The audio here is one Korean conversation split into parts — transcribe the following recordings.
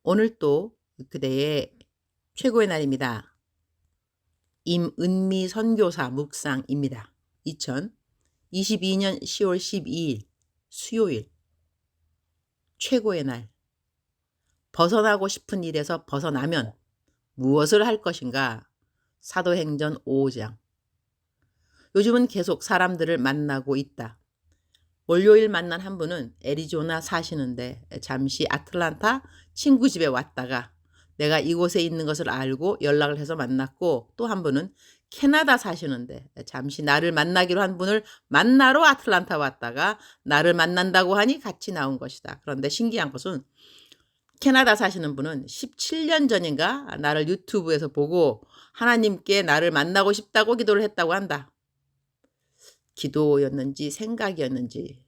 오늘 또 그대의 최고의 날입니다. 임은미 선교사 묵상입니다. 2022년 10월 12일 수요일 최고의 날. 벗어나고 싶은 일에서 벗어나면 무엇을 할 것인가? 사도행전 5장. 요즘은 계속 사람들을 만나고 있다. 월요일 만난 한 분은 애리조나 사시는데 잠시 아틀란타 친구 집에 왔다가 내가 이곳에 있는 것을 알고 연락을 해서 만났고, 또 한 분은 캐나다 사시는데 잠시 나를 만나기로 한 분을 만나러 아틀란타 왔다가 나를 만난다고 하니 같이 나온 것이다. 그런데 신기한 것은 캐나다 사시는 분은 17년 전인가 나를 유튜브에서 보고 하나님께 나를 만나고 싶다고 기도를 했다고 한다. 기도였는지 생각이었는지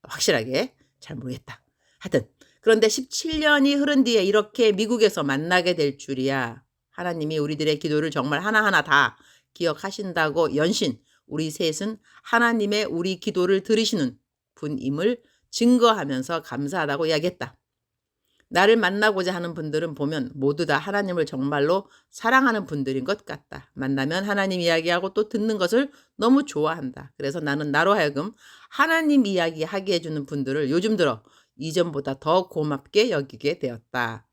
확실하게 잘 모르겠다. 하여튼 그런데 17년이 흐른 뒤에 이렇게 미국에서 만나게 될 줄이야. 하나님이 우리들의 기도를 정말 하나하나 다 기억하신다고 연신 우리 셋은 하나님의 우리 기도를 들으시는 분임을 증거하면서 감사하다고 이야기했다. 나를 만나고자 하는 분들은 보면 모두 다 하나님을 정말로 사랑하는 분들인 것 같다. 만나면 하나님 이야기하고 또 듣는 것을 너무 좋아한다. 그래서 나는 나로 하여금 하나님 이야기 하게 해주는 분들을 요즘 들어 이전보다 더 고맙게 여기게 되었다.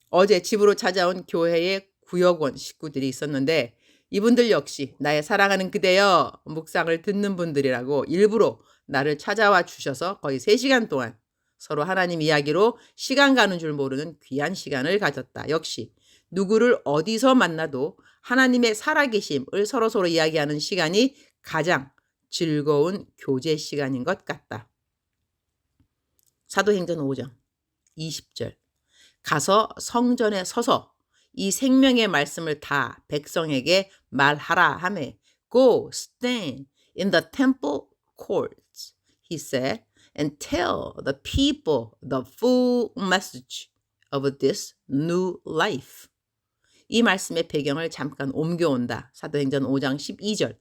어제 집으로 찾아온 교회의 구역원 식구들이 있었는데 이분들 역시 나의 사랑하는 그대여 묵상을 듣는 분들이라고 일부러 나를 찾아와 주셔서 거의 3시간 동안 서로 하나님 이야기로 시간 가는 줄 모르는 귀한 시간을 가졌다. 역시 누구를 어디서 만나도 하나님의 살아계심을 서로 이야기하는 시간이 가장 즐거운 교제 시간인 것 같다. 사도행전 5장 20절. 가서 성전에 서서 이 생명의 말씀을 다 백성에게 말하라 하매 Go stand in the temple courts, he said, and tell the people the full message of this new life. 이 말씀의 배경을 잠깐 옮겨온다. 사도행전 5장 12절.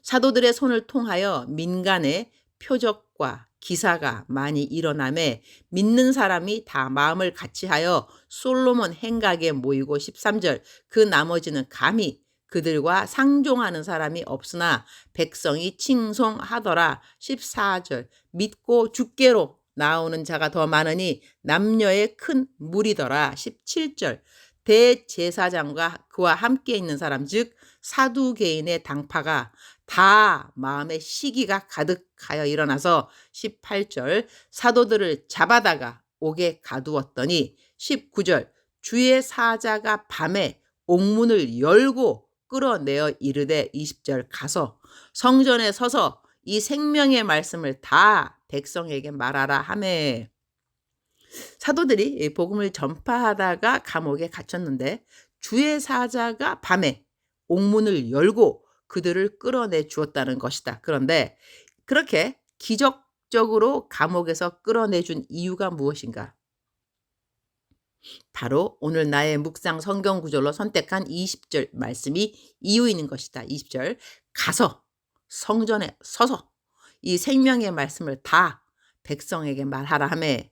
사도들의 손을 통하여 민간의 표적과 기사가 많이 일어나매 믿는 사람이 다 마음을 같이하여 솔로몬 행각에 모이고 13절. 그 나머지는 감히 그들과 상종하는 사람이 없으나 백성이 칭송하더라. 14절. 믿고 주께로 나오는 자가 더 많으니 남녀의 큰 무리더라. 17절. 대제사장과 그와 함께 있는 사람 즉 사두개인의 당파가 다 마음의 시기가 가득하여 일어나서 18절 사도들을 잡아다가 옥에 가두었더니 19절 주의 사자가 밤에 옥문을 열고 끌어내어 이르되 20절 가서 성전에 서서 이 생명의 말씀을 다 백성에게 말하라 하매. 사도들이 복음을 전파하다가 감옥에 갇혔는데 주의 사자가 밤에 옥문을 열고 그들을 끌어내 주었다는 것이다. 그런데 그렇게 기적적으로 감옥에서 끌어내준 이유가 무엇인가? 바로 오늘 나의 묵상 성경 구절로 선택한 20절 말씀이 이유인 것이다. 20절 가서 성전에 서서 이 생명의 말씀을 다 백성에게 말하라 하매.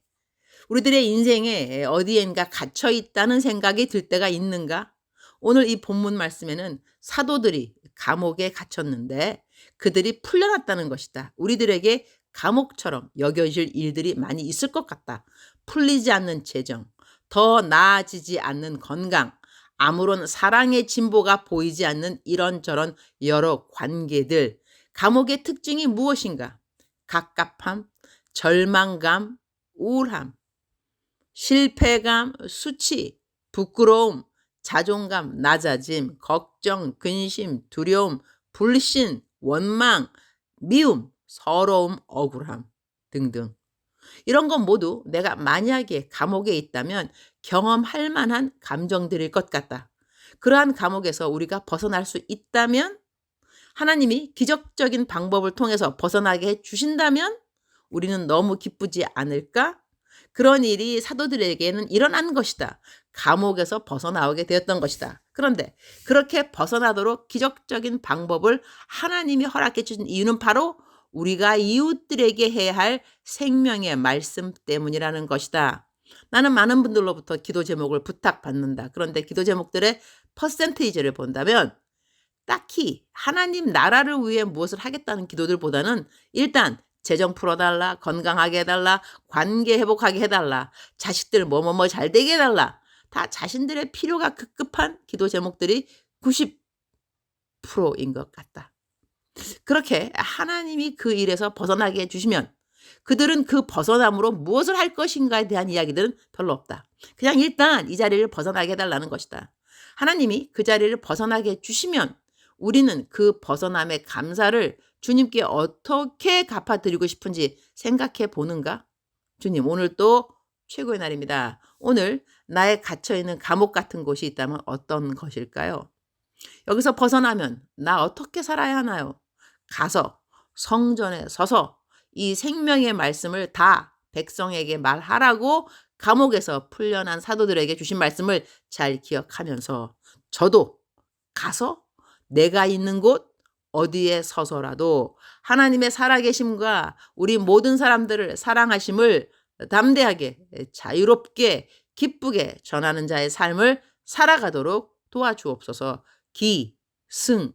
우리들의 인생에 어디엔가 갇혀 있다는 생각이 들 때가 있는가? 오늘 이 본문 말씀에는 사도들이 감옥에 갇혔는데 그들이 풀려났다는 것이다. 우리들에게 감옥처럼 여겨질 일들이 많이 있을 것 같다. 풀리지 않는 재정, 더 나아지지 않는 건강, 아무런 사랑의 진보가 보이지 않는 이런저런 여러 관계들. 감옥의 특징이 무엇인가? 갑갑함, 절망감, 우울함, 실패감, 수치, 부끄러움, 자존감, 낮아짐, 걱정, 근심, 두려움, 불신, 원망, 미움, 서러움, 억울함 등등. 이런 건 모두 내가 만약에 감옥에 있다면 경험할 만한 감정들일 것 같다. 그러한 감옥에서 우리가 벗어날 수 있다면, 하나님이 기적적인 방법을 통해서 벗어나게 해주신다면 우리는 너무 기쁘지 않을까? 그런 일이 사도들에게는 일어난 것이다. 감옥에서 벗어나오게 되었던 것이다. 그런데 그렇게 벗어나도록 기적적인 방법을 하나님이 허락해 주신 이유는 바로 우리가 이웃들에게 해야 할 생명의 말씀 때문이라는 것이다. 나는 많은 분들로부터 기도 제목을 부탁받는다. 그런데 기도 제목들의 퍼센테이지를 본다면 딱히 하나님 나라를 위해 무엇을 하겠다는 기도들보다는 일단 재정 풀어달라, 건강하게 해달라, 관계 회복하게 해달라, 자식들 뭐뭐뭐 잘 되게 해달라. 다 자신들의 필요가 급급한 기도 제목들이 90%인 것 같다. 그렇게 하나님이 그 일에서 벗어나게 해주시면 그들은 그 벗어남으로 무엇을 할 것인가에 대한 이야기들은 별로 없다. 그냥 일단 이 자리를 벗어나게 해달라는 것이다. 하나님이 그 자리를 벗어나게 해주시면 우리는 그 벗어남의 감사를 주님께 어떻게 갚아드리고 싶은지 생각해 보는가? 주님, 오늘 또 최고의 날입니다. 오늘 나의 갇혀있는 감옥 같은 곳이 있다면 어떤 것일까요? 여기서 벗어나면 나 어떻게 살아야 하나요? 가서 성전에 서서 이 생명의 말씀을 다 백성에게 말하라고 감옥에서 풀려난 사도들에게 주신 말씀을 잘 기억하면서 저도 가서 내가 있는 곳 어디에 서서라도 하나님의 살아계심과 우리 모든 사람들을 사랑하심을 담대하게 자유롭게 기쁘게 전하는 자의 삶을 살아가도록 도와주옵소서. 기, 승,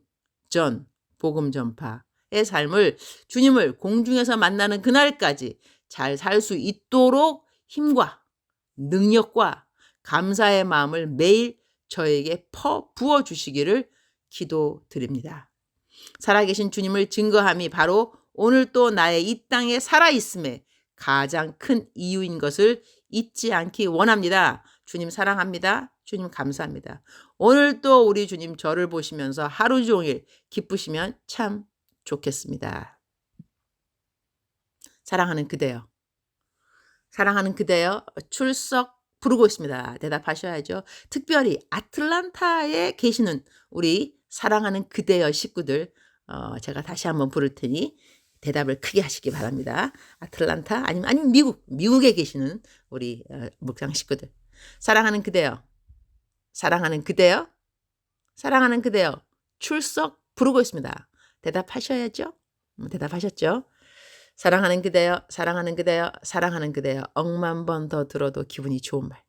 전, 복음 전파의 삶을 주님을 공중에서 만나는 그날까지 잘 살 수 있도록 힘과 능력과 감사의 마음을 매일 저에게 부어주시기를 기도드립니다. 살아계신 주님을 증거함이 바로 오늘 또 나의 이 땅에 살아있음의 가장 큰 이유인 것을 잊지 않기 원합니다. 주님 사랑합니다. 주님 감사합니다. 오늘 또 우리 주님 저를 보시면서 하루 종일 기쁘시면 참 좋겠습니다. 사랑하는 그대여. 사랑하는 그대여 출석 부르고 있습니다. 대답하셔야죠. 특별히 아틀란타에 계시는 우리 사랑하는 그대여 식구들 제가 다시 한번 부를 테니 대답을 크게 하시기 바랍니다. 아틀란타 아니면 미국에 계시는 우리 묵상 식구들. 사랑하는 그대여. 사랑하는 그대여. 사랑하는 그대여. 출석 부르고 있습니다. 대답하셔야죠. 대답하셨죠? 사랑하는 그대여, 사랑하는 그대여, 사랑하는 그대여. 억만 번 더 들어도 기분이 좋은 말.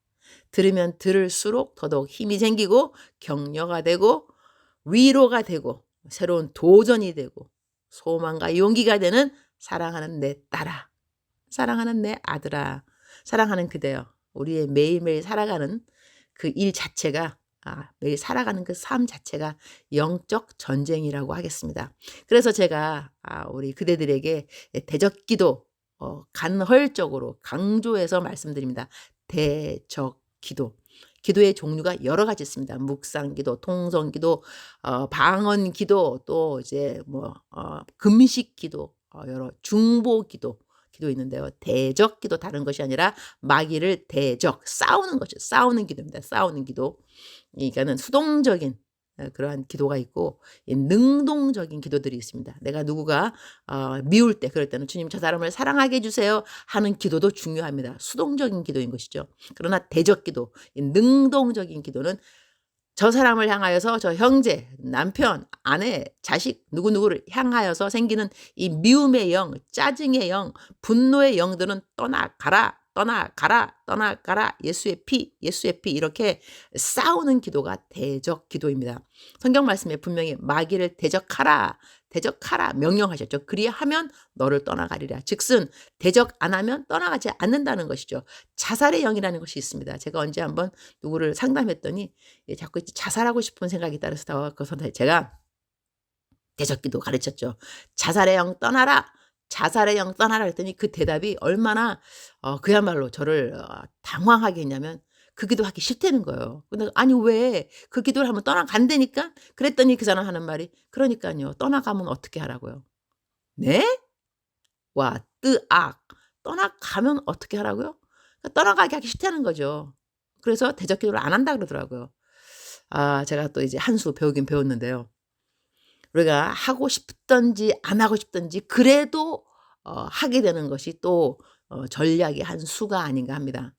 들으면 들을수록 더더욱 힘이 생기고 격려가 되고 위로가 되고 새로운 도전이 되고 소망과 용기가 되는 사랑하는 내 딸아, 사랑하는 내 아들아, 사랑하는 그대여. 우리의 매일매일 살아가는 그 일 자체가 매일 살아가는 그 삶 자체가 영적 전쟁이라고 하겠습니다. 그래서 제가 우리 그대들에게 대적기도 간헐적으로 강조해서 말씀드립니다. 대적기도. 기도의 종류가 여러 가지 있습니다. 묵상기도, 통성기도, 방언기도, 또 이제 금식기도, 여러 중보기도. 기도 있는데요. 대적기도 다른 것이 아니라 마귀를 싸우는 거죠. 싸우는 기도입니다. 싸우는 기도. 그러니까는 수동적인 그러한 기도가 있고 능동적인 기도들이 있습니다. 내가 누구가 미울 때 그럴 때는 주님 저 사람을 사랑하게 해주세요 하는 기도도 중요합니다. 수동적인 기도인 것이죠. 그러나 대적기도, 능동적인 기도는 저 사람을 향하여서 저 형제, 남편, 아내, 자식 누구누구를 향하여서 생기는 이 미움의 영, 짜증의 영, 분노의 영들은 떠나가라, 떠나가라, 떠나가라. 예수의 피, 예수의 피 이렇게 싸우는 기도가 대적 기도입니다. 성경 말씀에 분명히 마귀를 대적하라, 대적하라 명령하셨죠. 그리하면 너를 떠나가리라. 즉슨 대적 안 하면 떠나가지 않는다는 것이죠. 자살의 영이라는 것이 있습니다. 제가 언제 한번 누구를 상담했더니 자꾸 자살하고 싶은 생각이 따라서 제가 대적기도 가르쳤죠. 자살의 영 떠나라. 자살의 영 떠나라 했더니 그 대답이 얼마나 그야말로 저를 당황하게 했냐면 그 기도하기 싫다는 거예요. 근데 아니 왜 그 기도를 하면 떠나간다니까? 그랬더니 그 사람 하는 말이 그러니까요. 떠나가면 어떻게 하라고요? 네? 와, 뜨악. 떠나가면 어떻게 하라고요? 그러니까 떠나가게 하기 싫다는 거죠. 그래서 대적 기도를 안 한다 그러더라고요. 제가 또 이제 한 수 배우긴 배웠는데요. 우리가 하고 싶든지 안 하고 싶든지 그래도 하게 되는 것이 또 전략의 한 수가 아닌가 합니다.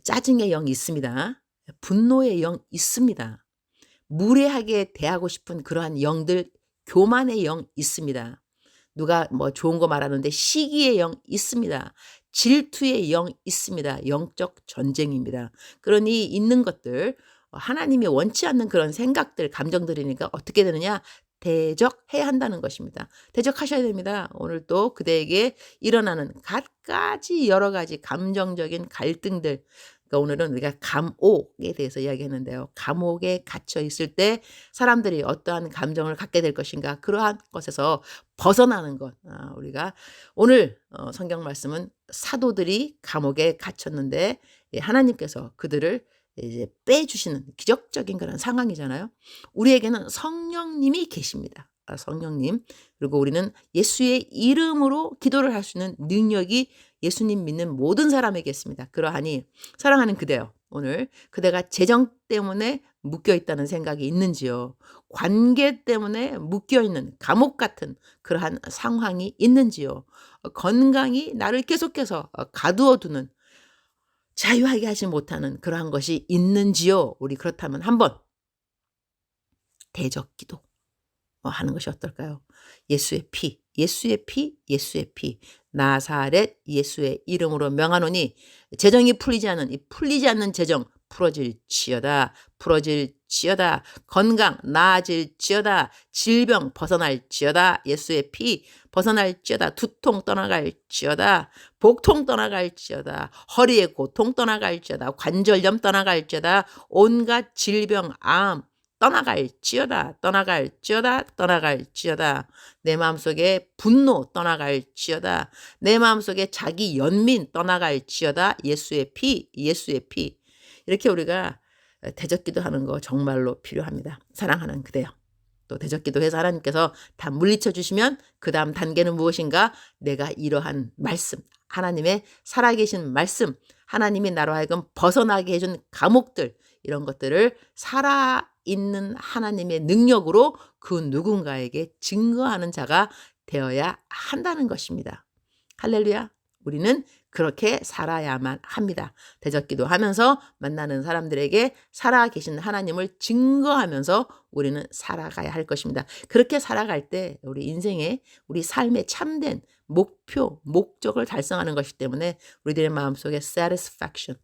짜증의 영이 있습니다. 분노의 영 있습니다. 무례하게 대하고 싶은 그러한 영들, 교만의 영 있습니다. 누가 뭐 좋은 거 말하는데 시기의 영 있습니다. 질투의 영 있습니다. 영적 전쟁입니다. 그러니 있는 것들 하나님이 원치 않는 그런 생각들, 감정들이니까 어떻게 되느냐? 대적해야 한다는 것입니다. 대적하셔야 됩니다. 오늘 또 그대에게 일어나는 갖가지 여러 가지 감정적인 갈등들, 그러니까 오늘은 우리가 감옥에 대해서 이야기했는데요. 감옥에 갇혀 있을 때 사람들이 어떠한 감정을 갖게 될 것인가, 그러한 것에서 벗어나는 것. 우리가 오늘 성경 말씀은 사도들이 감옥에 갇혔는데 하나님께서 그들을 이제 빼주시는 기적적인 그런 상황이잖아요. 우리에게는 성령님이 계십니다. 성령님. 그리고 우리는 예수의 이름으로 기도를 할 수 있는 능력이 예수님 믿는 모든 사람에게 있습니다. 그러하니 사랑하는 그대요. 오늘 그대가 재정 때문에 묶여 있다는 생각이 있는지요? 관계 때문에 묶여 있는 감옥 같은 그러한 상황이 있는지요? 건강이 나를 계속해서 가두어 두는, 자유하게 하지 못하는 그러한 것이 있는지요? 우리 그렇다면 한번 대적기도 하는 것이 어떨까요? 예수의 피, 예수의 피, 예수의 피. 나사렛 예수의 이름으로 명하노니 재정이 풀리지 않은 이 풀리지 않는 재정 풀어질지어다. 풀어질지어다. 건강 나아질지어다. 질병 벗어날지어다. 예수의 피 벗어날지어다. 두통 떠나갈지어다. 복통 떠나갈지어다. 허리의 고통 떠나갈지어다. 관절염 떠나갈지어다. 온갖 질병 암 떠나갈지어다. 떠나갈지어다. 떠나갈지어다. 내 마음속에 분노 떠나갈지어다. 내 마음속에 자기 연민 떠나갈지어다. 예수의 피, 예수의 피. 이렇게 우리가 대적기도 하는 거 정말로 필요합니다. 사랑하는 그대요. 또 대적기도해서 하나님께서 다 물리쳐 주시면 그 다음 단계는 무엇인가? 내가 이러한 말씀, 하나님의 살아계신 말씀, 하나님이 나로 하여금 벗어나게 해준 감옥들, 이런 것들을 살아있는 하나님의 능력으로 그 누군가에게 증거하는 자가 되어야 한다는 것입니다. 할렐루야. 우리는 그렇게 살아야만 합니다. 대적기도 하면서 만나는 사람들에게 살아계신 하나님을 증거하면서 우리는 살아가야 할 것입니다. 그렇게 살아갈 때 우리 인생에, 우리 삶의 참된 목표, 목적을 달성하는 것이기 때문에 우리들의 마음속에 satisfaction,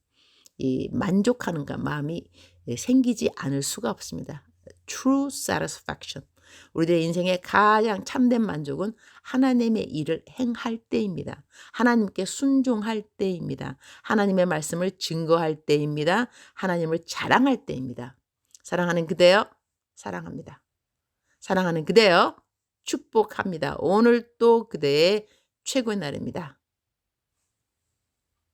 이 만족하는 마음이 생기지 않을 수가 없습니다. True satisfaction. 우리들의 인생의 가장 참된 만족은 하나님의 일을 행할 때입니다. 하나님께 순종할 때입니다. 하나님의 말씀을 증거할 때입니다. 하나님을 자랑할 때입니다. 사랑하는 그대여, 사랑합니다. 사랑하는 그대여, 축복합니다. 오늘 또 그대의 최고의 날입니다.